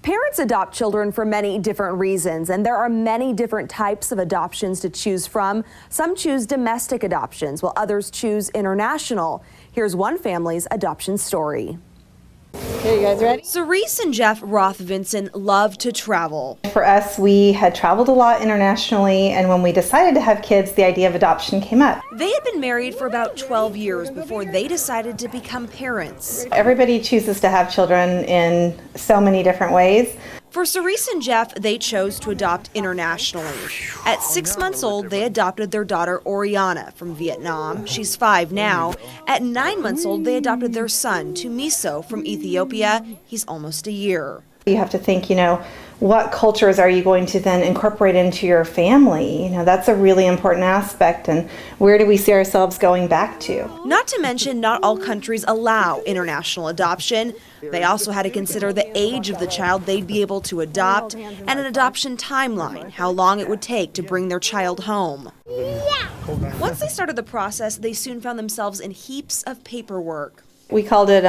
Parents adopt children for many different reasons, and there are many different types of adoptions to choose from. Some choose domestic adoptions, while others choose international. Here's one family's adoption story. Okay, you guys ready? Cerise and Jeff Roth-Vinson love to travel. For us, we had traveled a lot internationally, and when we decided to have kids, the idea of adoption came up. They had been married for about 12 years before they decided to become parents. Everybody chooses to have children in so many different ways. For Cerise and Jeff, they chose to adopt internationally. At 6 months old, they adopted their daughter Oriana from Vietnam. She's 5 now. At 9 months old, they adopted their son Tumiso from Ethiopia. He's almost a year. You have to think, what cultures are you going to then incorporate into your family? That's a really important aspect, and where do we see ourselves going back to? Not to mention, not all countries allow international adoption. They also had to consider the age of the child they'd be able to adopt and an adoption timeline, how long it would take to bring their child home. Once they started the process, they soon found themselves in heaps of paperwork. We called it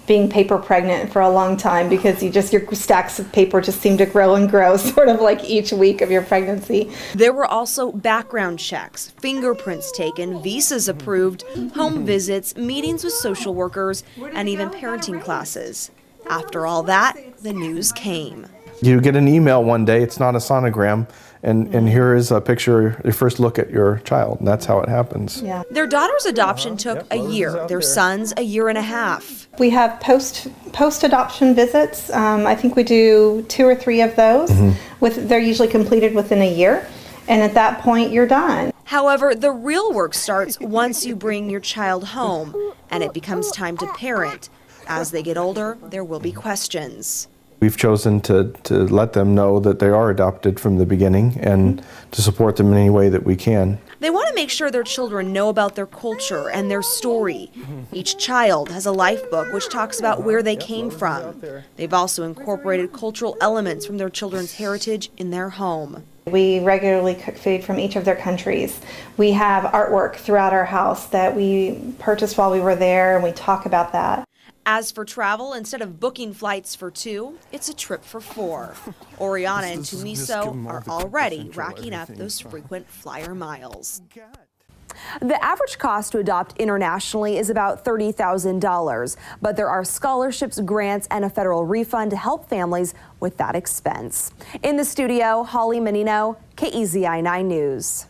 being paper pregnant for a long time, because your stacks of paper just seem to grow and grow, sort of like each week of your pregnancy. There were also background checks, fingerprints taken, visas approved, home visits, meetings with social workers, and even parenting classes. After all that, the news came. You get an email one day, it's not a sonogram, and here is a picture, your first look at your child, and that's how it happens. Yeah. Their daughter's adoption took a year, their son's a year and a half. We have post-adoption visits. I think we do 2 or 3 of those. They're usually completed within a year, and at that point you're done. However, the real work starts once you bring your child home, and it becomes time to parent. As they get older, there will be questions. We've chosen to let them know that they are adopted from the beginning and to support them in any way that we can. They want to make sure their children know about their culture and their story. Each child has a life book which talks about where they came from. They've also incorporated cultural elements from their children's heritage in their home. We regularly cook food from each of their countries. We have artwork throughout our house that we purchased while we were there, and we talk about that. As for travel, instead of booking flights for 2, it's a trip for 4. Oriana and Tumiso are already racking up those frequent flyer miles. The average cost to adopt internationally is about $30,000, but there are scholarships, grants, and a federal refund to help families with that expense. In the studio, Holly Menino, KEZI 9 News.